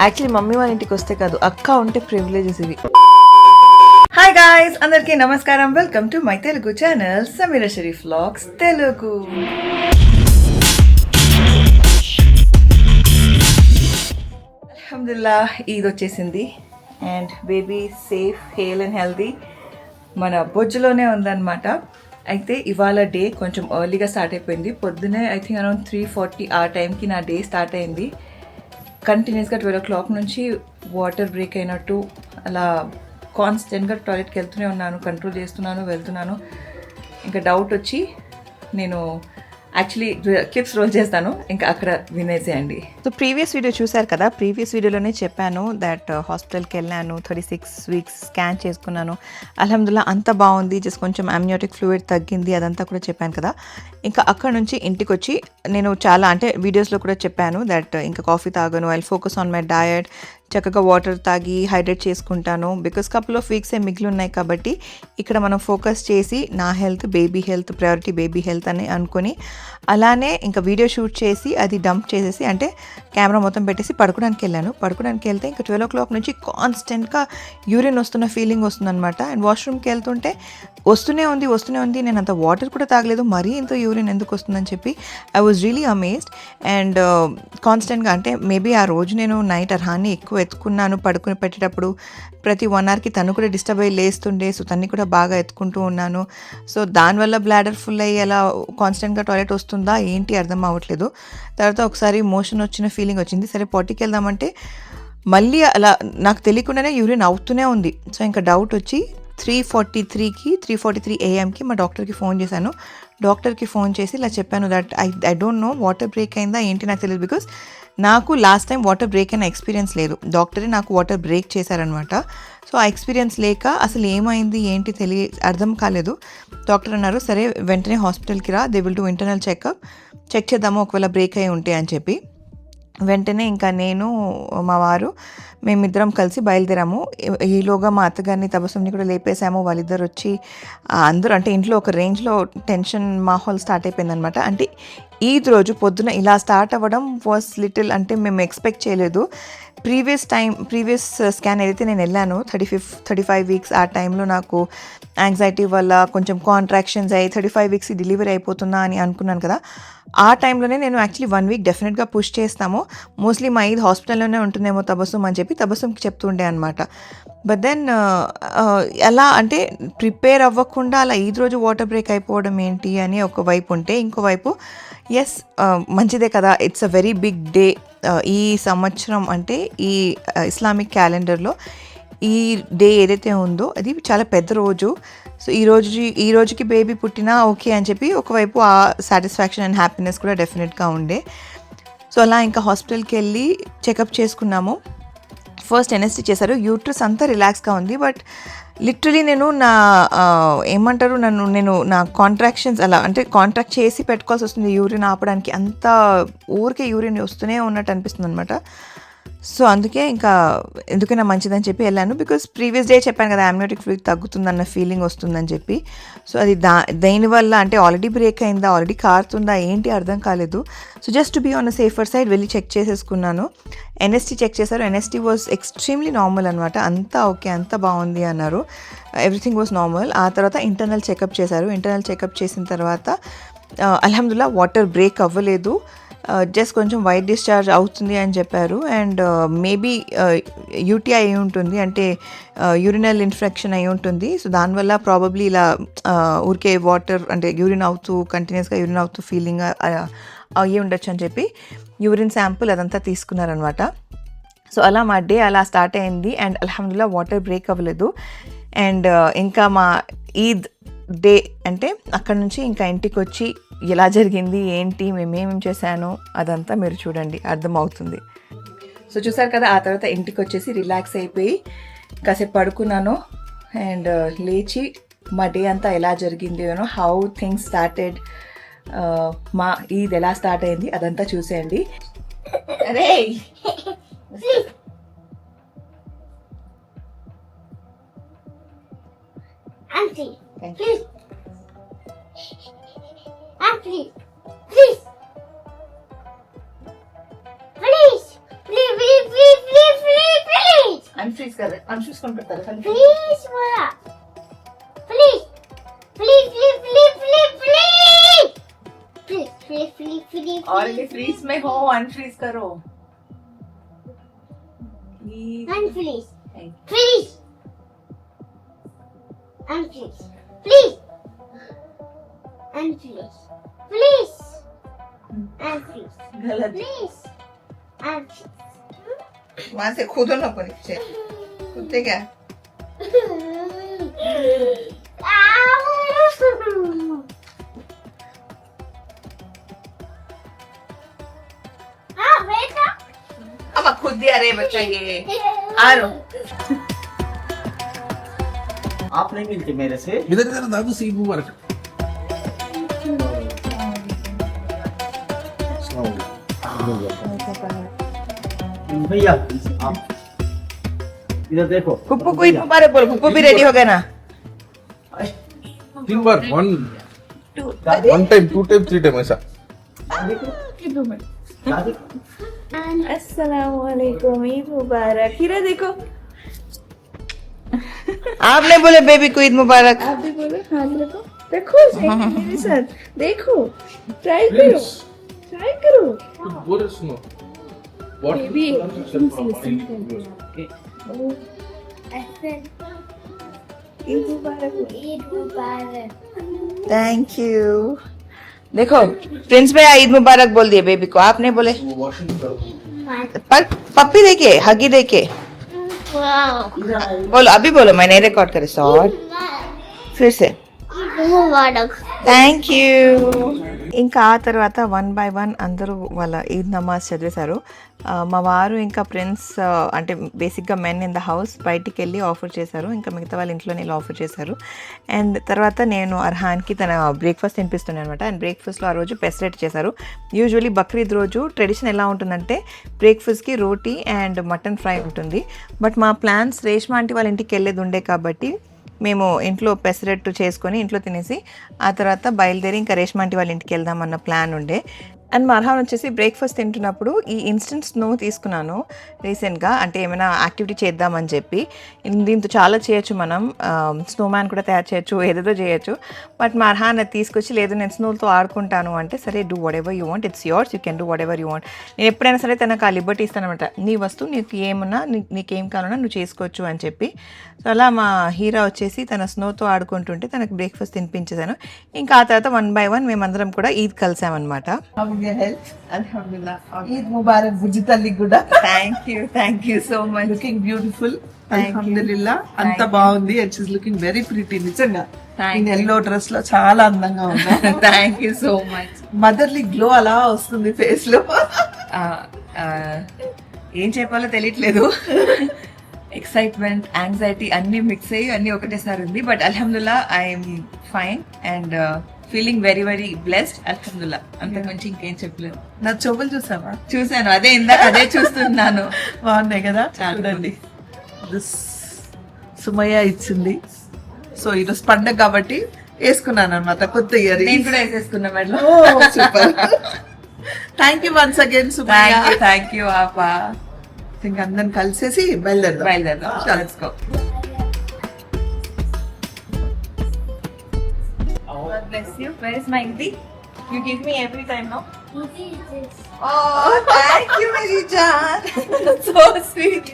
Actually mummy వాళ్ళ ఇంటికి వస్తే కాదు, అక్క ఉంటే ప్రివిలేజెస్ ఇవి. హాయ్ గాయ్స్, అందరికీ నమస్కారం. Welcome to my Telugu channel Sameera Sharif vlogs Telugu. అల్హమ్దుల్లా ఈద్ వచ్చేసింది and baby safe, hale and healthy మన బొజ్జులోనే ఉందన్నమాట. అయితే ఇవాళ డే కొంచెం ఎర్లీగా స్టార్ట్ అయిపోయింది. పొద్దునే ఐ థింక్ అరౌండ్ 3:40 ఆ టైంకి నా డే స్టార్ట్ అయింది. కంటిన్యూస్గా 12 o'clock నుంచి వాటర్ బ్రేక్ అయినట్టు అలా కాన్స్టెంట్గా టాయిలెట్కి వెళ్తూనే ఉన్నాను, కంట్రోల్ చేస్తున్నాను, వెళ్తున్నాను. ఇంకా డౌట్ వచ్చి నేను యాక్చువల్లీ క్లిప్స్ రోల్ చేస్తాను, ఇంకా అక్కడ వినేసేయండి. సో ప్రీవియస్ వీడియో చూశారు కదా, ప్రీవియస్ వీడియోలోనే చెప్పాను దట్ హాస్పిటల్కి వెళ్ళాను, 36 weeks స్కాన్ చేసుకున్నాను. అల్హమ్దుల్లా అంత బాగుంది, జస్ట్ కొంచెం అమ్నియోటిక్ ఫ్లూయిడ్ తగ్గింది, అదంతా కూడా చెప్పాను కదా. ఇంకా అక్కడ నుంచి ఇంటికి వచ్చి నేను చాలా అంటే వీడియోస్లో కూడా చెప్పాను దట్ ఇంకా కాఫీ తాగను, I focus on my diet, చక్కగా వాటర్ తాగి హైడ్రేట్ చేసుకుంటాను. బికాస్ కపుల్ ఆఫ్ వీక్సే మిగిలి ఉన్నాయి కాబట్టి ఇక్కడ మనం ఫోకస్ చేసి నా health, baby health priority, baby health అని అనుకుని అలానే ఇంకా వీడియో షూట్ చేసి అది డంప్ చేసేసి అంటే కెమెరా మొత్తం పెట్టేసి పడుకోవడానికి వెళ్ళాను. పడుకోవడానికి వెళ్తే ఇంకా 12 o'clock నుంచి కాన్స్టెంట్గా యూరిన్ వస్తున్న ఫీలింగ్ వస్తుందన్నమాట. అండ్ వాష్రూమ్కి వెళ్తుంటే వస్తూనే ఉంది. నేను అంత వాటర్ కూడా తాగలేదు, మరీ ఇంత యూరిన్ ఎందుకు వస్తుందని చెప్పి I was really amazed. And కాన్స్టెంట్గా అంటే మేబీ ఆ రోజు నేను నైట్ అర్హాన్ని ఎక్కువ ఎత్తుకున్నాను. పడుకుని పెట్టేటప్పుడు ప్రతి 1 hourకి తను కూడా డిస్టర్బ్ అయ్యి లేస్తుండే, సో తన్ని కూడా బాగా ఎత్తుకుంటూ ఉన్నాను. సో దానివల్ల బ్లాడర్ ఫుల్ అయ్యి అలా కాన్స్టెంట్గా టాయిలెట్ వస్తుందా ఏంటి అర్థం అవ్వట్లేదు. తర్వాత ఒకసారి మోషన్ వచ్చిన ఫీలింగ్ వచ్చింది. సరే పొట్టికి వెళ్దామంటే మళ్ళీ అలా నాకు తెలియకుండానే యూరిన్ అవుతూనే ఉంది. సో ఇంకా డౌట్ వచ్చి 3:43 AM మా డాక్టర్కి ఫోన్ చేశాను. డాక్టర్కి ఫోన్ చేసి ఇలా చెప్పాను that I don't know water break అయిందా ఏంటి నాకు తెలియదు. బికాస్ నాకు లాస్ట్ టైం వాటర్ బ్రేక్ అయిన ఎక్స్పీరియన్స్ లేదు, డాక్టరే నాకు వాటర్ బ్రేక్ చేశారనమాట. సో ఆ ఎక్స్పీరియన్స్ లేక అసలు ఏమైంది ఏంటి అర్థం కాలేదు. డాక్టర్ అన్నారు సరే వెంటనే హాస్పిటల్కి రా, they will do internal check చేద్దాము ఒకవేళ బ్రేక్ అయి ఉంటే అని చెప్పి. వెంటనే ఇంకా నేను మా వారు మేమిద్దరం కలిసి బయలుదేరాము. ఈలోగా మా అత్తగారిని తబస్సుని కూడా లేపేశాము. వాళ్ళిద్దరు వచ్చి అందరూ అంటే ఇంట్లో ఒక రేంజ్లో టెన్షన్ మాహోల్ స్టార్ట్ అయిపోయిందనమాట. అంటే ఈద్ రోజు పొద్దున ఇలా స్టార్ట్ అవ్వడం వాస్ లిటిల్ అంటే మేము ఎక్స్పెక్ట్ చేయలేదు. ప్రీవియస్ స్కాన్ ఏదైతే నేను వెళ్ళాను 35 weeks ఆ టైంలో నాకు యాంగ్జైటీ వల్ల కొంచెం కాంట్రాక్షన్స్ అయ్యి 35 weeks డెలివరీ అయిపోతున్నా అని అనుకున్నాను కదా. ఆ టైంలోనే నేను యాక్చువల్లీ 1 week డెఫినెట్గా పుష్ చేస్తాము, మోస్ట్లీ మా ఇది హాస్పిటల్లోనే ఉంటుందేమో తబస్సుం అని చెప్పి తబస్సుంకి చెప్తుండే అనమాట. బట్ దెన్ ఎలా అంటే ప్రిపేర్ అవ్వకుండా అలా ఈద్ రోజు వాటర్ బ్రేక్ అయిపోవడం ఏంటి అని ఒకవైపు ఉంటే, ఇంకోవైపు ఎస్ మంచిదే కదా, it's a very big day. ఈ సంవత్సరం అంటే ఈ ఇస్లామిక్ క్యాలెండర్లో ఈ డే ఏదైతే ఉందో అది చాలా పెద్ద రోజు. సో ఈ రోజుకి బేబీ పుట్టినా ఓకే అని చెప్పి ఒకవైపు ఆ సాటిస్ఫాక్షన్ అండ్ హ్యాపీనెస్ కూడా డెఫినెట్గా ఉండే. సో అలా ఇంకా హాస్పిటల్కి వెళ్ళి చెకప్ చేసుకున్నాము. ఫస్ట్ ఎన్ఎస్టీ చేశారు, యూట్రస్ అంతా రిలాక్స్గా ఉంది. బట్ లిటరలీ నేను నా కాంట్రాక్షన్స్ అలా అంటే కాంట్రాక్ట్ చేసి పెట్టుకోవాల్సి వస్తుంది యూరిన్ ఆపడానికి, అంత ఊరికే యూరిన్ వస్తూనే ఉన్నట్టు అనిపిస్తుంది అనమాట. సో అందుకే ఇంకా ఎందుకైనా మంచిదని చెప్పి వెళ్ళాను. బికాస్ ప్రీవియస్ డే చెప్పాను కదా అమ్నియోటిక్ ఫ్లూయిడ్ తగ్గుతుందన్న ఫీలింగ్ వస్తుందని చెప్పి. సో అది దేనివల్ల అంటే ఆల్రెడీ బ్రేక్ అయిందా, ఆల్రెడీ కారుతుందా ఏంటి అర్థం కాలేదు. So just to be on a safer side వెళ్ళి చెక్ చేసేసుకున్నాను. ఎన్ఎస్టీ చెక్ చేశారు, ఎన్ఎస్టీ వాజ్ ఎక్స్ట్రీమ్లీ నార్మల్ అనమాట. అంతా ఓకే, అంతా బాగుంది అన్నారు, ఎవ్రీథింగ్ వాజ్ నార్మల్. ఆ తర్వాత ఇంటర్నల్ చెకప్ చేశారు. ఇంటర్నల్ చెకప్ చేసిన తర్వాత అల్హమ్దుల్లా వాటర్ బ్రేక్ అవ్వలేదు, జస్ట్ కొంచెం వైట్ డిశ్చార్జ్ అవుతుంది అని చెప్పారు. అండ్ మేబీ యూటీఐ అయి ఉంటుంది, అంటే యూరినల్ ఇన్ఫెక్షన్ అయి ఉంటుంది. సో దానివల్ల ప్రాబబ్లీ ఇలా ఊరికే వాటర్ అంటే కంటిన్యూస్గా యూరిన్ అవుతూ ఫీలింగ్ అయ్యి ఉండొచ్చు అని చెప్పి యూరిన్ శాంపుల్ అదంతా తీసుకున్నారనమాట. సో అలా మా డే అలా స్టార్ట్ అయింది. అండ్ అల్హమ్దుల్లా వాటర్ బ్రేక్ అవ్వలేదు. అండ్ ఇంకా మా ఈద్ డే అంటే అక్కడ నుంచి ఇంకా ఇంటికి వచ్చి ఎలా జరిగింది ఏంటి మేమేమేం చేశాను అదంతా మీరు చూడండి, అర్థమవుతుంది. సో చూసారు కదా, ఆ తర్వాత ఇంటికి వచ్చేసి రిలాక్స్ అయిపోయి కాసేపు పడుకున్నాను. అండ్ లేచి మా డే అంతా ఎలా జరిగింది, హౌ థింగ్స్ స్టార్టెడ్, మా ఈద్ ఎలా స్టార్ట్ అయింది అదంతా చూసేయండి. అరే Auntie, please. Auntie, please. Please. Please, please, please, please. Unfreeze कर रहे, अनफ्रीज कौन करता है? Please, Mara. Please. Please, please, please, please, please. Please, please, please, please, और please. ये फ्रीज में हो, अनफ्रीज करो. And please. Please. And please. Please. And please. Please. And please. गलत. Please. And please. वहां से कूदो ना ऊपर नीचे. कूदते क्या? हाँ बेटा अब खुद दिया रे बच्चा ये. आ रहा हूँ. आप नहीं मिलते मेरे से. इधर इधर दादू से ईद मुबारक. भैया आप इधर देखो. पुप्पू को ईद मुबारक बोलो. पुप्पू भी रेडी हो गया ना. 3 बार 1 टाइम 2 टाइम 3 टाइम ऐसा. अस्सलाम वालेकुम. ईद मुबारक. हीरा देखो. आपने बोले बेबी को ईद मुबारक. आप भी बोलो. हाथ रखो. देखो मेरे साथ देखो. ट्राई करो. ट्राई करो. बोले सुनो. What? बेबी ईद मुबारक. ईद मुबारक. Thank you. देखो प्रिंस भैया ईद मुबारक बोल दिए बेबी को. आपने बोले पर पप्पी देके हगी देके वाह बोलो. अभी बोलो. मैंने रिकॉर्ड करे. सॉरी फिर से. ईद मुबारक. Thank you. ఇంకా ఆ తర్వాత 1 by 1 అందరూ వాళ్ళ ఈద్ నమాజ్ చదివేశారు. మా వారు ఇంకా ఫ్రెండ్స్ అంటే బేసిక్గా మెన్ ఇన్ ద హౌస్ బయటికి వెళ్ళి ఆఫర్ చేశారు. ఇంకా మిగతా వాళ్ళ ఇంట్లోనే ఇలా ఆఫర్ చేశారు. అండ్ తర్వాత నేను అర్హాన్కి తన బ్రేక్ఫాస్ట్ తినిపిస్తున్నాను అనమాట. అండ్ బ్రేక్ఫాస్ట్లో ఆ రోజు పెసరెట్ చేశారు. యూజువలీ బక్రీద్ రోజు ట్రెడిషన్ ఎలా ఉంటుందంటే బ్రేక్ఫాస్ట్కి రోటీ అండ్ మటన్ ఫ్రై ఉంటుంది. బట్ మా ప్లాన్స్ రేష్మా ఆంటీ వాళ్ళ ఇంటికి వెళ్ళేది ఉండే కాబట్టి మేము ఇంట్లో పెసరెట్టు చేసుకొని ఇంట్లో తినేసి ఆ తర్వాత బయలుదేరి ఇంకా రేష్మా ఆంటీ వాళ్ళ ఇంటికి వెళ్దామన్న ప్లాన్ ఉండే. అండ్ మర్హాన్ వచ్చేసి బ్రేక్ఫాస్ట్ తింటున్నప్పుడు ఈ ఇన్స్టెంట్ స్నో తీసుకున్నాను రీసెంట్గా. అంటే ఏమైనా యాక్టివిటీ చేద్దామని చెప్పి. దీంతో చాలా చేయొచ్చు మనం. స్నోమ్యాన్ కూడా తయారు చేయొచ్చు, ఏదేదో చేయొచ్చు. బట్ మర్హాన్ అది తీసుకొచ్చి లేదు నేను స్నోతో ఆడుకుంటాను అంటే సరే do what ever you want. It's yours. You can do what ever you want. నేను ఎప్పుడైనా సరే తనకు ఆ లిబర్టీ ఇస్తానమాట. నీ వస్తువు నీకు ఏమన్నా నీకేం కావాలన్నా నువ్వు చేసుకోవచ్చు అని చెప్పి. సో అలా మా హీరా వచ్చేసి తన స్నోతో ఆడుకుంటుంటే తనకు బ్రేక్ఫాస్ట్ తినిపించేసాను. ఇంకా ఆ తర్వాత 1 by 1 మేమందరం కూడా ఈద్ కలిసామన్నమాట. ఈద్ ముబారక్ బుజ్జి తల్లి కూడా. Thank you so much. Looking beautiful. అల్హమ్దులిల్లా అంత బాగుంది. And she's looking very pretty. నిజంగా ఈ ఎల్లో డ్రెస్ లో చాలా అందంగా ఉంది. Thank you so much. Motherly glow అలా వస్తుంది ఫేస్ లో. ఏం చెప్పాలో తెలియట్లేదు. ఎక్సైట్మెంట్, యాంగ్జైటీ అన్ని మిక్స్ అయ్యి అన్ని ఒకటేసారి ఉంది. బట్ అల్హమ్దుల్లా I'm fine and feeling very very blessed. అల్హమ్దుల్లా అంతకుమించి ఇంకేం చెప్పలేదు. నా చెవులు చూసావా? చూసాను. అదే ఇందాక అదే చూస్తున్నాను. బాగున్నాయి కదా. చూడండి దిస్ సుమయ్య ఇచ్చింది. సో ఈరోజు పండగ కాబట్టి వేసుకున్నాను అనమాట కొత్త ఇయర్. నేను కూడా వేసేసుకున్నా madam. Super. Thank you once again Sumaiya. Thank you ఆపా. ఇంకా అందరం కలిసేసి బయలుదేరదాం. Let's go. God bless you. Where is my Idi? You give me every time, no? Oh, thank you, Mary Jaan. So sweet.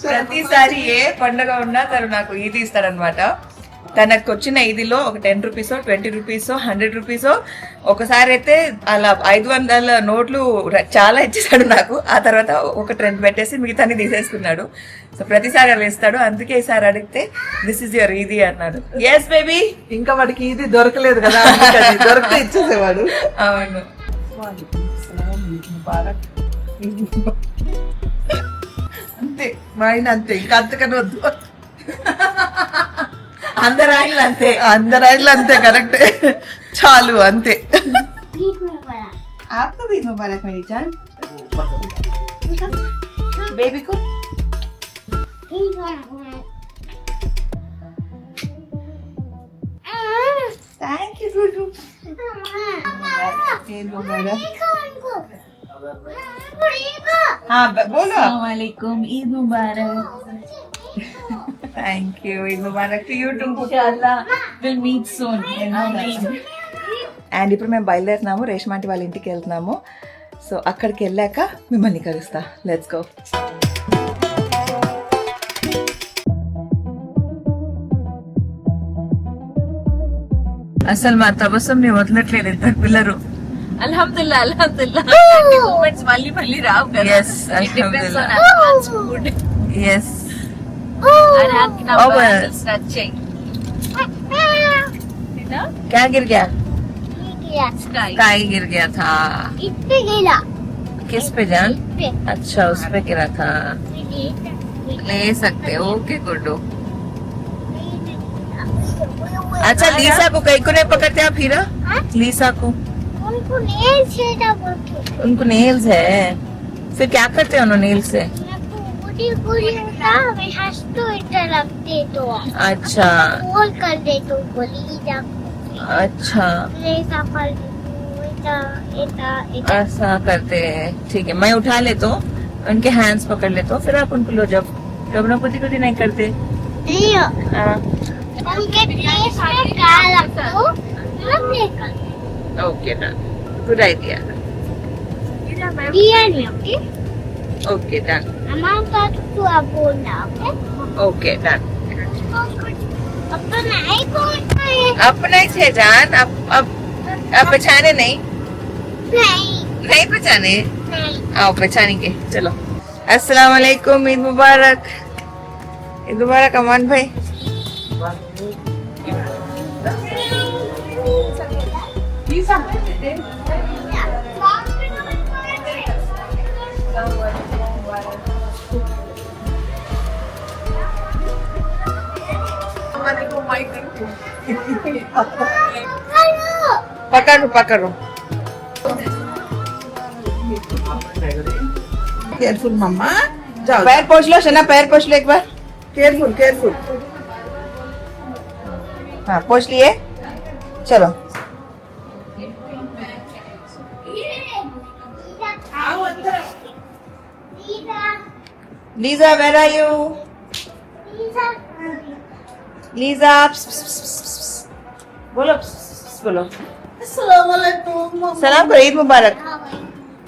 ప్రతిసారి ఏ పండుగ ఉన్నా తను నాకు ఈది ఇస్తాడనమాట. తనకు వచ్చిన ఇదిలో ఒక 10 రూపీసో 20 రూపీసో 100 రూపీసో ఒకసారి అయితే అలా 500 నోట్లు చాలా ఇచ్చేసాడు నాకు. ఆ తర్వాత ఒక ట్రెండ్ పెట్టేసి మిగతాన్ని తీసేసుకున్నాడు. సో ప్రతిసారి అలా ఇస్తాడు. అందుకే ఈసారి అడిగితే దిస్ ఇస్ యువర్ ఈది అన్నాడు. Yes baby. ఇంకా వాడికి ఇది దొరకలేదు కదా, దొరికితే ఇచ్చేసేవాడు. అవును. అంతే మా ఆయన అంతే. ఇంకా అంతకన్నా వద్దు. అందరు ఆయనలు అంతే. అందరు ఆయన అంతే. కరెక్టే. చాలు అంతే. ईद मुबारक. आपको भी मुबारक मेरी जान. बेबी को ईद मुबारक. Thank you Guddu. Mama. ये मुबारक. Iko. हाँ बोलो वालेकुम, ईद मुबारक. थैंक यू ईद मुबारक to you too Inshallah, we'll meet soon. And ఇప్పుడు మేము బయలుదేరుతున్నాము రేష్మాంటి వాళ్ళ ఇంటికి వెళ్తున్నాము. సో అక్కడికి వెళ్ళాక మిమ్మల్ని కలుస్తా. Let's go. అసలు మా తబస్సుని వదలట్లేదు ఇద్దరు పిల్లలు. Alhamdulillah, alhamdulillah. Moments మళ్ళీ మళ్ళీ రావు కదా. Yes, It depends on alhamdulillah. Arhan's mood. Yes Arhan की Oh, number well. is touching. क्या गिर गया? Sky. स्काई गिर गया था. इतने गिरा किस पे जान? पे अच्छा उस पे गिरा था. ले सकते हो. ओके गुड्डू. अच्छा लीसा को कहीं को नहीं पकड़ते आप हीरा? लीसा को उनको नेल छेड़ा बोलते उनको नेल्स है. फिर क्या करते हैं उन्होंने नेल से? पूरी पूरी होता मैं हंस तो इधर रखते तो अच्छा बोल कर दे तो बोली जा अच्छा ऐसा कर दे इतना इतना इतना ऐसा करते हैं. ठीक है मैं उठा लेता हूँ उनके हैंड्स पकड़ लेता हूँ फिर आप उनको लो. जब जब ना कुछ नहीं करते. नहीं हाँ, उनके प्लेस में क्या रखो मतलब लेकर ओके डन. Good idea. दिया नहीं ओके ओके डन. हमारा तो अब बोलना ओके ओके डन. अपना नहीं कौन है अपना ही है जान. अब पहचाने नहीं नहीं नहीं पहचाने. नहीं आओ पहचानेंगे. चलो अस्सलाम वालेकुम. ईद मुबारक. ईद मुबारक अमान भाई. पकड़ो पकड़ो. केयरफुल मम्मा. जाओ. पैर पोछ लो शना. पैर पोछ लो एक बार. Careful careful. हाँ पोछ लिए. चलो Lisa where are you? Lisa बोलो बोलो. अस्सलाम वालेकुम. सलाम करो. ईद मुबारक.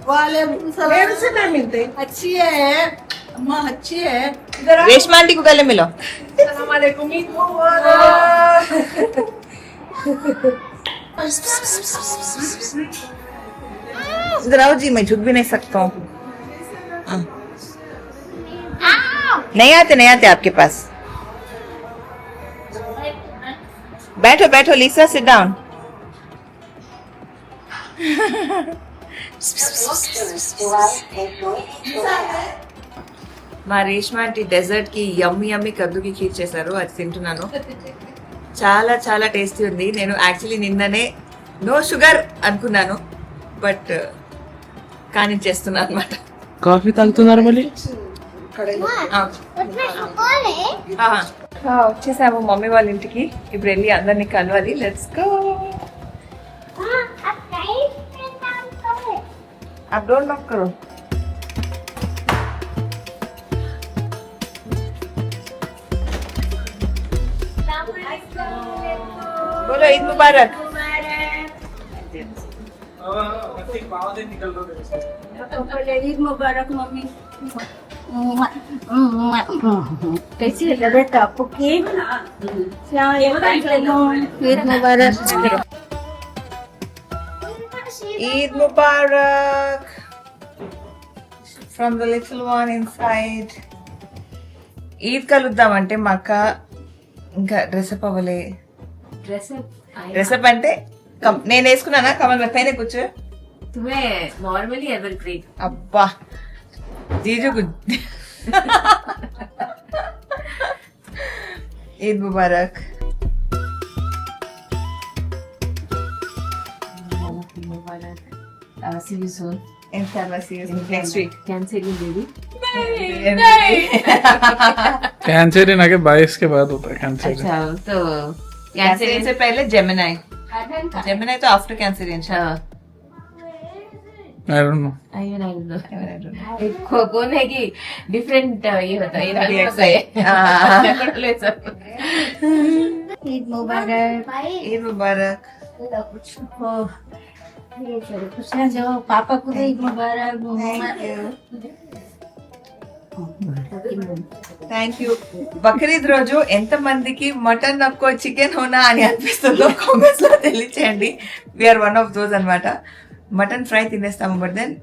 वालेकुम सलाम. मेरे से नहीं मिलते. अच्छी है अम्मा अच्छी है. इधर आओ. रेशमा आंटी को गले मिलो. अस्सलाम वालेकुम. ईद मुबारक. इधर आओ जी. मैं झुक भी नहीं सकता हूँ. नहीं आते आपके पास. बैठो बैठो लीसा. Sit down. మా రేష్మా ఆంటీ డెజర్ట్ కి యమ్మీ యమ్మీ కద్దుకి ఖీర్ చేశారు. అది తింటున్నాను. చాలా చాలా టేస్టీ ఉంది. నేను యాక్చువల్లీ నిన్ననే నో షుగర్ అనుకున్నాను బట్ కానీ చేస్తున్నాను అనమాట. కాఫీ తాగుతున్నారు మళ్ళీ? उसमें सुकून है వచ్చేసాము మమ్మీ వాళ్ళ ఇంటికి. ఇప్పుడు వెళ్ళి అందరినీ కలవాలి. Let's go. हाँ अब टाइट में काम करो आप डोंट नॉक करो. बोलो ईद मुबारक. ईद मुबारक मम्मी. कैसी है बेटा आपको केक? ईद मुबारक. Eid Mubarak from the little one inside. Eid కలుద్దామంటే మా అక్క ఇంకా డ్రెస్అప్ అవ్వలే. డ్రెస్అప్ అంటే నేను వేసుకున్నానా కమల్ మె పైన కూర్చో. तुम्हें नॉर्मली एवरग्रीन. అబ్బా జీజు Eid Mubarak. See you soon. Inshallah see you next week. Cancerian baby. कैंसरियन आगे 22 के बाद होता है कैंसरियन. अच्छा तो कैंसरियन से पहले जेमिनाई. जेमिनाई तो आफ्टर कैंसरियन. हाँ. I don't know. कोने की डिफरेंट ये होता है ईद मुबारक ఈద్ ముబారక్. खुशियाँ जो पापा को भी ईद मुबारक థ్యాంక్ యూ. బక్రీద్ రోజు ఎంత మందికి మటన్ నక్కో చికెన్ హోనా అని అనిపిస్తుందో కామెంట్స్ లో తెలియచేయండి. వీఆర్ వన్ ఆఫ్ దోస్ అన్నమాట. మటన్ ఫ్రై తినేస్తాము, బట్ దెన్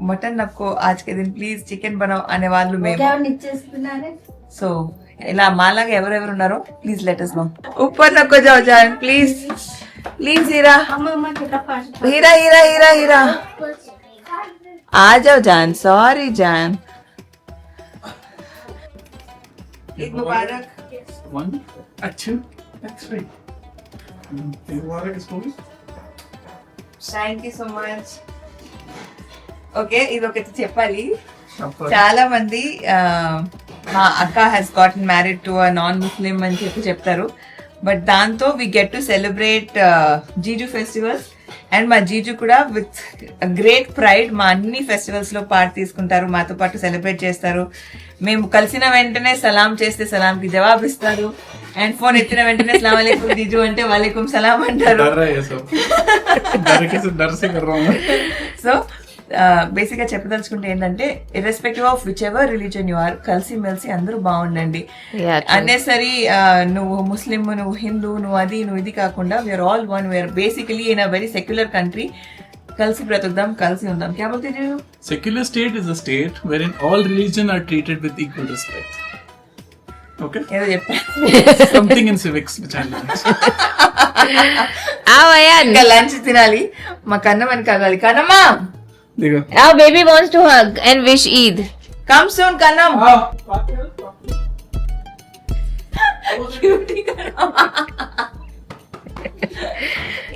మటన్ నక్కో ఆజ్ కే దిన్ ప్లీజ్ చికెన్ బనావ్ అనే వాళ్ళు మేము. సో ఇలా మాలాగా ఎవరెవరు ఉన్నారో ప్లీజ్ లెట్ us know. ऊपर नको जाओ जान प्लीज प्लीज हीरा हीरा हीरा हीरा हीरा आ जाओ जान. सॉरी जान. ईद मुबारक. One, two, that's right. Mubarak is cool. Thank you so much. Okay, ఇది ఒకటి చెప్పాలి. చాలా మంది మా అక్క has gotten married to a non Muslim అని చెప్తారు. బట్ దాంతో వి గెట్ టు సెలబ్రేట్ జీజు ఫెస్టివల్స్. అండ్ మా జీజు కూడా విత్ గ్రేట్ ప్రైడ్ మా అన్ని ఫెస్టివల్స్ లో పార్ట్ తీసుకుంటారు, మాతో పాటు సెలబ్రేట్ చేస్తారు. మేము కలిసిన వెంటనే సలాం చేస్తే సలాంకి జవాబు ఇస్తారు. అండ్ ఫోన్ ఎత్తిన వెంటనే సలాం అలైకుం జీజు అంటే వాలేకుం సలాం అంటారు. సో బేసిక్ గా చెప్పదలుచుకుంటే ఏంటంటే irrespective of whichever religion you are, కలిసి మెలిసి అందరూ బాగుండండి. అన్నెసరీ నువ్వు ముస్లిం, నువ్వు హిందూ, నువ్వు అది నువ్వు ఇది కాకుండా we're all one. We're basically in a very secular country. కలిసి బ్రతుకుదాం, కలిసి ఉందాం. క్యా బోల్తే జీజు? Secular state is a state wherein all religion are treated with equal respect. Okay? ఏదో చెప్పా. Something in civics which I learned. ఇంకా లంచ్ తినాలి, మా కన్నమని కలవాలి. కన్నమ్మా, Dekho. Our baby wants to hug and wish Eid. Come soon Kannam.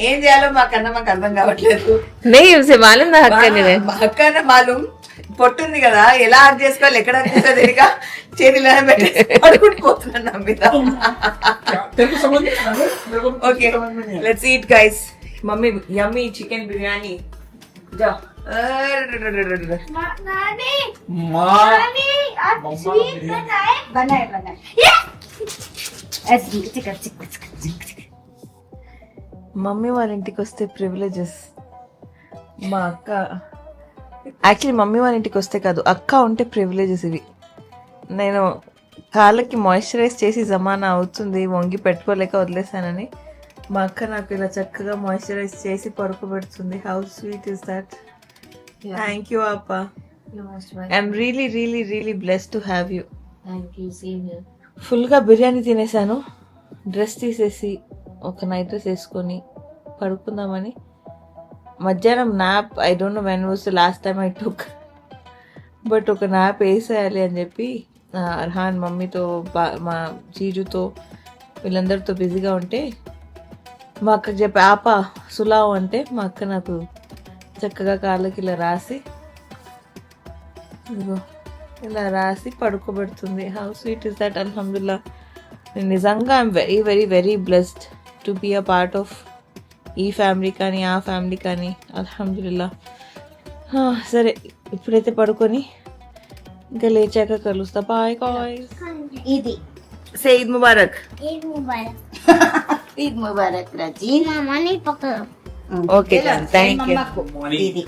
ఏం చేయాలో మా కన్నమ్మకి అర్థం కావట్లేదు. नहीं उसे मालूम था हक करने में. అక్కన మాలు పొట్టుంది కదా, ఎలా హక్ చేసుకోవాలి, ఎక్కడ హక్ చేసుకోవాలి తెలియక చేతిలో పెట్టి పడుకుంటూ పోతున్నాను నా మీద. Telugu samajh okay, let's eat guys. Mummy yummy chicken biryani. జా. नानी Ma. नानी आज स्वीट बनाए ऐसे चिकन మమ్మీ వాళ్ళ ఇంటికి వస్తే ప్రివిలేజెస్. మా అక్క యాక్చువల్లీ మమ్మీ వాళ్ళ ఇంటికి వస్తే కాదు, అక్క ఉంటే ప్రివిలేజెస్ ఇవి. నేను కాళ్ళకి మాయిశ్చరైజ్ చేసి జమానా అవుతుంది వంగి పెట్టుకోలేక వదిలేసానని మా అక్క నాకు ఇలా చక్కగా మాయిశ్చరైజ్ చేసి పడుకోబెడుతుంది. How sweet is that. Thank you అప్ప. I'm really really really blessed to have you. Thank you, same here. ఫుల్గా బిర్యానీ తినేసాను. డ్రెస్ తీసేసి ఒక నైట్ డ్రెస్ వేసుకొని పడుకుందామని మధ్యాహ్నం nap, I don't know when was the last time I took, but ఒక nap వేసేయాలి అని చెప్పి అర్హాన్ మమ్మీతో మా జీజుతో వీళ్ళందరితో బిజీగా ఉంటే మా అక్కకి చెప్పి ఆప సులావు అంటే మా అక్క నాకు చక్కగా కాళ్ళకి ఇలా రాసి ఇదిగో ఇలా రాసి పడుకోబెడుతుంది. How sweet is that. అల్హమ్దుల్లా. నేను నిజంగా I'm very very very blessed to be a part of ఈ ఫ్యామిలీ కానీ ఆ ఫ్యామిలీ కానీ. అల్హమ్దుల్లా. సరే, ఇప్పుడైతే పడుకొని ఇంకా లేచాక కలుస్తా. Bye guys. इदी సే ఈద్ ముబారక్. ईद मुबारक Eid Mubarak, Raji. मामा नहीं पकड़ो ఓకే, థ్యాంక్ యూ. दीदी.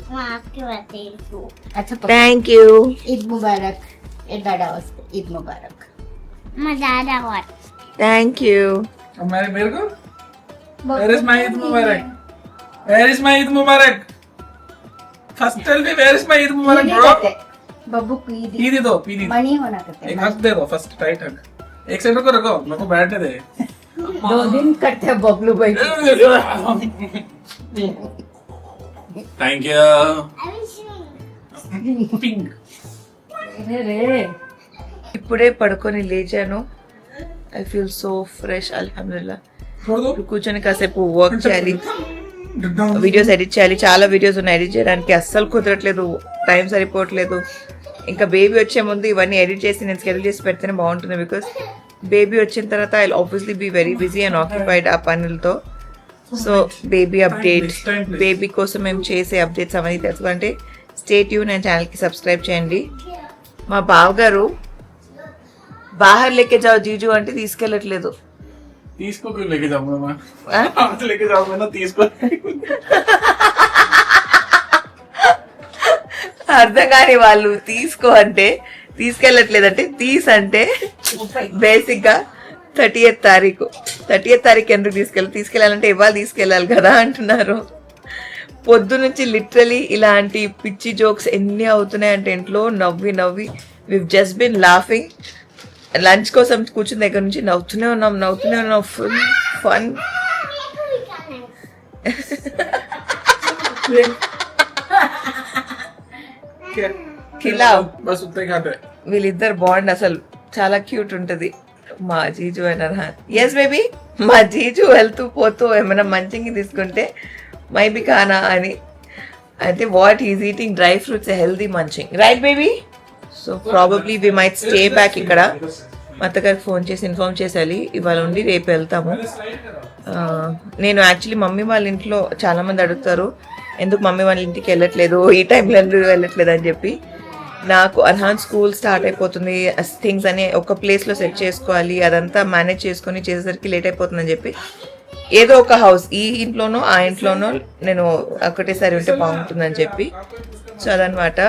मैं आपके बातें तू अच्छा థ్యాంక్ యూ. Eid Mubarak. ये दादा वास्ते Eid Mubarak. मजा आ रहा है థ్యాంక్ యూ. मेरे को Where is my Eid Mubarak? Where is my Eid Mubarak? First tell me where is my Eid Mubarak, bro? Babbu को ईद पीदी दो, पीदी. मनी होना करते एक हक दे दो, फर्स्ट टाइट हक. एक सेकंड को रखो, मेरे को बैठने दे. 2 दिन करते हैं बबलू भाई. Thank you. रे ఇప్పుడే పడుకొని లేచాను. I feel so fresh. అల్హమ్దుల్లా. छोड़ दो. ఇప్పుడు కూర్చొని కాసేపు వర్క్ చేయాలి, వీడియోస్ ఎడిట్ చేయాలి. చాలా వీడియోస్ ఉన్నాయి ఎడిట్ చేయడానికి, అస్సలు కుదరట్లేదు, టైం సరిపోవట్లేదు. ఇంకా బేబీ వచ్చే ముందు ఇవన్నీ ఎడిట్ చేసి నేను స్కెడ్యూల్ చేసి పెడితేనే బాగుంటుంది. బికాస్ బేబీ వచ్చిన తర్వాత I obviously be very busy and occupied ఆ పనులతో. So baby update, Next time, please. బేబీ కోసం మేము చేసే అప్డేట్స్ అవన్నీ తెలుసుకుంటే స్టే ట్యూన్ అండ్ ఛానల్కి సబ్స్క్రైబ్ చేయండి. మా బావగారు బాహర్ లేకే జాओ జీజు అంటే తీసుకెళ్ళట్లేదు. తీసుకోకు లేకే జాऊंगा ఆ? లేకే జాऊंगा ना తీసుకో. అర్థం కాని వాళ్ళు తీసుకో అంటే తీసుకెళ్ళట్లేదంటే అంటే బేసిక్ గా 30th తారీఖు ఎందుకు తీసుకెళ్ళాలంటే ఇవాళ తీసుకెళ్ళాలి కదా అంటున్నారు. పొద్దు నుంచి లిటరలీ ఇలాంటి పిచ్చి జోక్స్ ఎన్ని అవుతున్నాయంటే ఇంట్లో నవ్వి we've just been laughing. Lunch కోసం కూర్చున్న దగ్గర నుంచి నవ్వుతూనే ఉన్నాం. Full fun. కిలా బస్ ఉత్తే खाते వీళ్ళిద్దరు బాండ్ అసలు చాలా క్యూట్ ఉంటది, మా జీజు అండ్ అర్హాన్. ఎస్ బేబీ, మా జీజు వెళ్తూ పోతూ ఏమైనా మంచింగి తీసుకుంటే మైబీ కానా అని అయితే what is eating dry fruits healthy munching, right baby? So probably we might stay back ఇక్కడ. మా అత్తగారికి ఫోన్ చేసి ఇన్ఫార్మ్ చేసేయాలి, ఇవాళ ఉండి రేపు వెళ్తాము. నేను యాక్చువల్లీ మమ్మీ వాళ్ళ ఇంట్లో చాలా మంది అడుగుతారు ఎందుకు మమ్మీ వాళ్ళ ఇంటికి వెళ్ళట్లేదు, ఈ టైంలో ఎందుకు వెళ్ళట్లేదు అని చెప్పి. నాకు అర్హాన్ స్కూల్ స్టార్ట్ అయిపోతుంది, థింగ్స్ అని ఒక ప్లేస్లో సెట్ చేసుకోవాలి, అదంతా మేనేజ్ చేసుకొని చేసేసరికి లేట్ అయిపోతుందని చెప్పి ఏదో ఒక హౌస్, ఈ ఇంట్లోనో ఆ ఇంట్లోనో నేను ఒకటేసారి ఉంటే బాగుంటుందని చెప్పి. సో అదనమాట,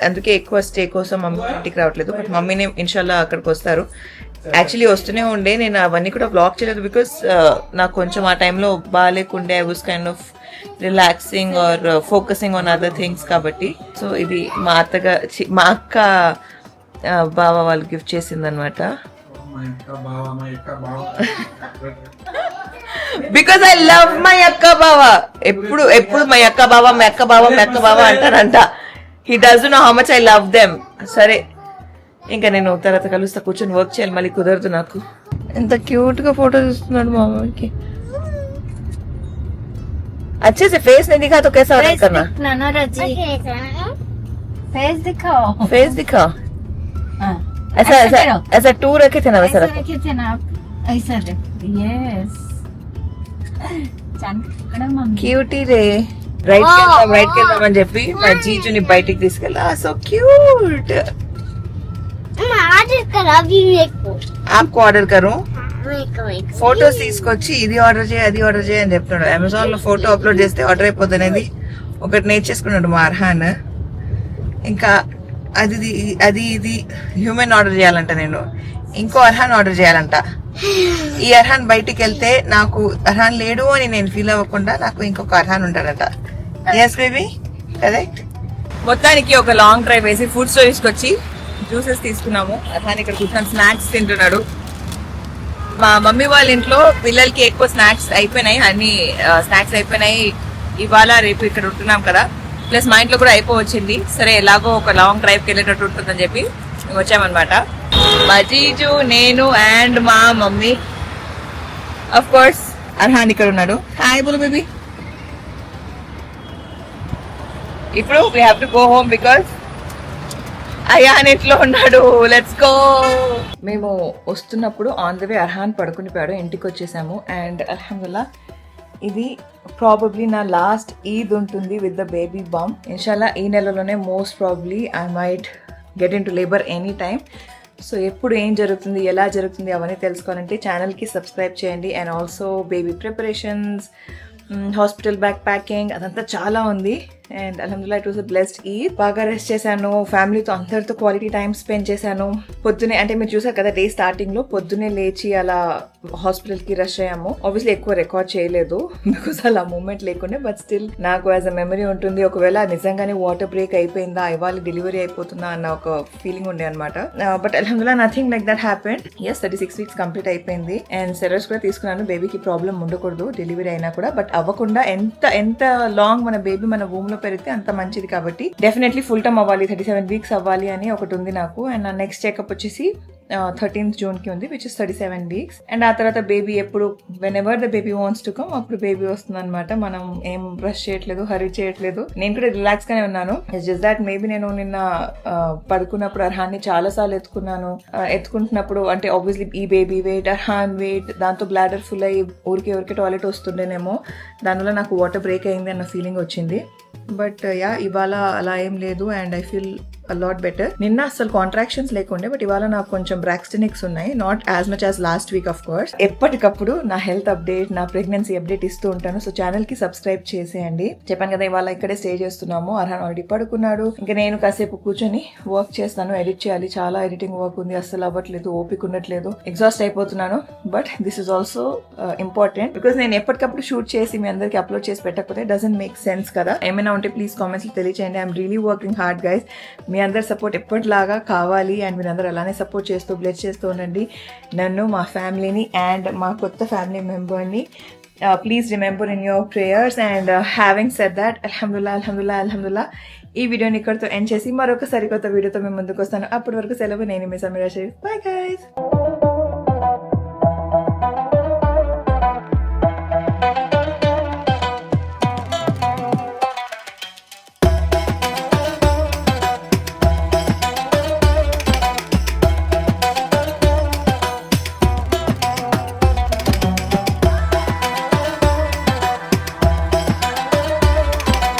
అందుకే ఎక్కువ స్టే కోసం మమ్మీ ఇంటికి రావట్లేదు. బట్ మమ్మీని ఇన్షాల్లా అక్కడికి వస్తారు. యాక్చువల్లీ వస్తూనే ఉండే, నేను అవన్నీ కూడా బ్లాక్ చేయలేదు బికాస్ నాకు కొంచెం ఆ టైంలో బాగాలేకుండే. I was kind of relaxing or focusing on other things కాబట్టి. సో ఇది మా అక్క బావ వాళ్ళు గిఫ్ట్ చేసిందనమాట. మా యొక్క బావ బికాస్ ఐ లవ్ మై అక్క బావ. ఎప్పుడు మై అక్క బావ అంటారంట. He does know how much I love them. సరే ఇంకా నేను తర్వాత కలుస్తా, కూర్చొని వర్క్ చేయాలి, మళ్ళీ కుదరదు నాకు. ఎంత క్యూట్ గా ఫోటో చూస్తున్నాడు మా మమ్మీకి. अच्छे से फेस नहीं दिखा तो कैसा ऑर्डर करना? नाना रजी फेस दिखाओ, फेस दिखा. हाँ ऐसा टू रखे थे ना, वैसा रखो. रखे थे ना आप, ऐसा यस క్యూటీ రే. రైట్ కి వెళ్దాం అని చెప్పి మా జీజుని బయటికి తీసుకెళ్ళా. So cute. ऑर्डर करा अभी मेरे को, आपको ऑर्डर करूं? मेरे को ఫోటోస్ తీసుకొచ్చి ఇది ఆర్డర్ చేయి అది ఆర్డర్ చేయి అని చెప్తున్నాడు. అమెజాన్ లో ఫోటో అప్లోడ్ చేస్తే ఆర్డర్ అయిపోతుంది అనేది ఒకటి నేర్చేసుకున్నాడు మా అర్హాన్. ఇంకా అది ఇది హ్యూమన్ ఆర్డర్ చేయాలంట, నేను ఇంకో అర్హాన్ ఆర్డర్ చేయాలంట. ఈ అర్హాన్ బయటికి వెళ్తే నాకు అర్హాన్ లేడు అని నేను ఫీల్ అవ్వకుండా నాకు ఇంకొక అర్హాన్ ఉంటాడట. Yes baby, correct. మొత్తానికి ఒక లాంగ్ డ్రైవ్ వేసి ఫుడ్ స్టోరీస్కి వచ్చి జ్యూసెస్ తీసుకున్నాము. అర్హాన్ ఇక్కడ కూర్చొని స్నాక్స్ తింటున్నాడు. మా మమ్మీ వాళ్ళ ఇంట్లో పిల్లలకి ఎక్కువ స్నాక్స్ అయిపోయినాయి, అన్ని స్నాక్స్ అయిపోయినాయి. ఇవాళ రేపు ఇక్కడ ఉంటున్నాం కదా, ప్లస్ మా ఇంట్లో కూడా అయిపోవచ్చింది. సరే ఎలాగో ఒక లాంగ్ డ్రైవ్కి వెళ్ళేటట్టు ఉంటుందని చెప్పి వచ్చామన్నమాట. మా జీజు, నేను అండ్ మా మమ్మీ. అఫ్ కోర్స్ అర్హాన్ ఇక్కడ ఉన్నాడు. హాయ్ బోలు బేబీ. ఇప్పుడు we have to go home because Ayan ఇంట్లో ఉన్నాడు. Let's go. మేము వస్తున్నప్పుడు ఆన్ ద వే అర్హాన్ పడుకుని పోయాడు, ఇంటికి వచ్చేసాము. అండ్ అల్హమ్దుల్లా ఇది ప్రాబబ్లీ నా లాస్ట్ ఈద్ ఉంటుంది విత్ ద బేబీ బామ్. ఇన్షాల్లా ఈ నెలలోనే most probably I might get in to labour any time. So ఎప్పుడు ఏం జరుగుతుంది, ఎలా జరుగుతుంది అవన్నీ తెలుసుకోవాలంటే ఛానల్కి సబ్స్క్రైబ్ చేయండి. And also baby preparations, hospital bag packing, అదంతా చాలా ఉంది. అండ్ అల్హమ్దుల్లా it was a blessed Eid. బాగా రెస్ట్ చేశాను, ఫ్యామిలీతో అందరితో క్వాలిటీ టైం స్పెండ్ చేశాను. పొద్దునే అంటే మీరు చూసారు కదా, డే స్టార్టింగ్ లో పొద్దునే లేచి అలా హాస్పిటల్కి రష్ అయ్యాము. ఆబ్వియస్లీ ఎక్కువ రికార్డ్ చేయలేదు బికాస్ అలా మూమెంట్ లేకుండే, బట్ స్టిల్ నాకు యాజ్ అ మెమరీ ఉంటుంది. ఒకవేళ నిజంగానే వాటర్ బ్రేక్ అయిపోయిందా, ఇవాళ డెలివరీ అయిపోతుందా అన్న ఒక ఫీలింగ్ ఉండే అనమాట. బట్ అల్హమ్దుల్లా nothing like that happened. Yes 36 weeks complete అయిపోయింది. అండ్ సెరస్ కూడా తీసుకున్నాను. బేబీకి ప్రాబ్లం ఉండకూడదు డెలివరీ అయినా కూడా, బట్ అవ్వకుండా ఎంత లాంగ్ మన బేబీ మన వూమ్ లో పెరిగితే అంత మంచిది. కాబట్టి డెఫినెట్లీ ఫుల్ టర్మ్ అవ్వాలి, 37 weeks అవ్వాలి అని ఒకటి ఉంది నాకు. అండ్ నా నెక్స్ట్ చెకప్ వచ్చేసి 13th జూన్కి ఉంది, విచ్ ఇస్ 37 వీక్స్. అండ్ ఆ తర్వాత బేబీ ఎప్పుడు when ever the baby wants to come అప్పుడు బేబీ వస్తుంది అనమాట. మనం ఏం బ్రష్ చేయట్లేదు, హరీ చేయట్లేదు. నేను కూడా రిలాక్స్ గానే ఉన్నాను. ఇట్స్ జస్ట్ దాట్ మేబీ నేను నిన్న పడుకున్నప్పుడు అర్హాన్ని చాలా సార్లు ఎత్తుకుంటున్నప్పుడు అంటే ఆబ్వియస్లీ ఈ బేబీ వెయిట్, అర్హాన్ వెయిట్, దాంతో బ్లాడర్ ఫుల్ అయ్యి ఊరికే టాయిలెట్ వస్తుండేనేమో, దానివల్ల నాకు వాటర్ బ్రేక్ అయింది అన్న ఫీలింగ్ వచ్చింది. బట్ యా ఇవాళ అలా ఏం లేదు and I feel lot better. నిన్న అసలు కాంట్రాక్షన్స్ లేకుండే, బట్ ఇవాళ నాకు కొంచెం బ్రాక్స్టెనిక్స్ ఉన్నాయి. Not as much as last week off course. ఎప్పటికప్పుడు నా హెల్త్ అప్డేట్, నా ప్రెగ్నెన్సీ అప్డేట్ ఇస్తూ ఉంటాను. సో ఛానల్ కి సబ్స్క్రైబ్ చేసేయండి. చెప్పాను కదా ఇవాళ ఇక్కడే స్టే చేస్తున్నాము. అర్హాన్ ఆల్రెడీ పడుకున్నాడు. ఇంకా నేను కాసేపు కూర్చొని వర్క్ చేస్తాను. ఎడిట్ చేయాలి, చాలా ఎడిటింగ్ వర్క్ ఉంది. అస్సలు అవ్వట్లేదు, ఓపిక ఉండట్లేదు, ఎగ్జాస్ట్ అయిపోతున్నాను. But this is also important because నేను ఎప్పటికప్పుడు షూట్ చేసి మీ అందరికి అప్లోడ్ చేసి పెట్టకపోతే డజంట్ మేక్ సెన్స్ కదా. ఏమైనా ఉంటే ప్లీజ్ కామెంట్స్ తెలియచేయండి. I'm really working hard guys. మీ అందరి సపోర్ట్ ఎప్పటిలాగా కావాలి అండ్ మీరందరూ అలానే సపోర్ట్ చేస్తూ బ్లెస్ చేస్తూ ఉండండి నన్ను, మా ఫ్యామిలీని అండ్ మా కొత్త ఫ్యామిలీ మెంబర్ని. Please remember in your prayers. And having said that అల్హమ్దుల్లా ఈ వీడియోని ఇక్కడితో ఎండ్ చేసి మరొక సరికొత్త వీడియోతో మేము ముందుకు వస్తాను. అప్పటి వరకు సెలవు. నేను మీ సమీరా షరీఫ్. Bye guys.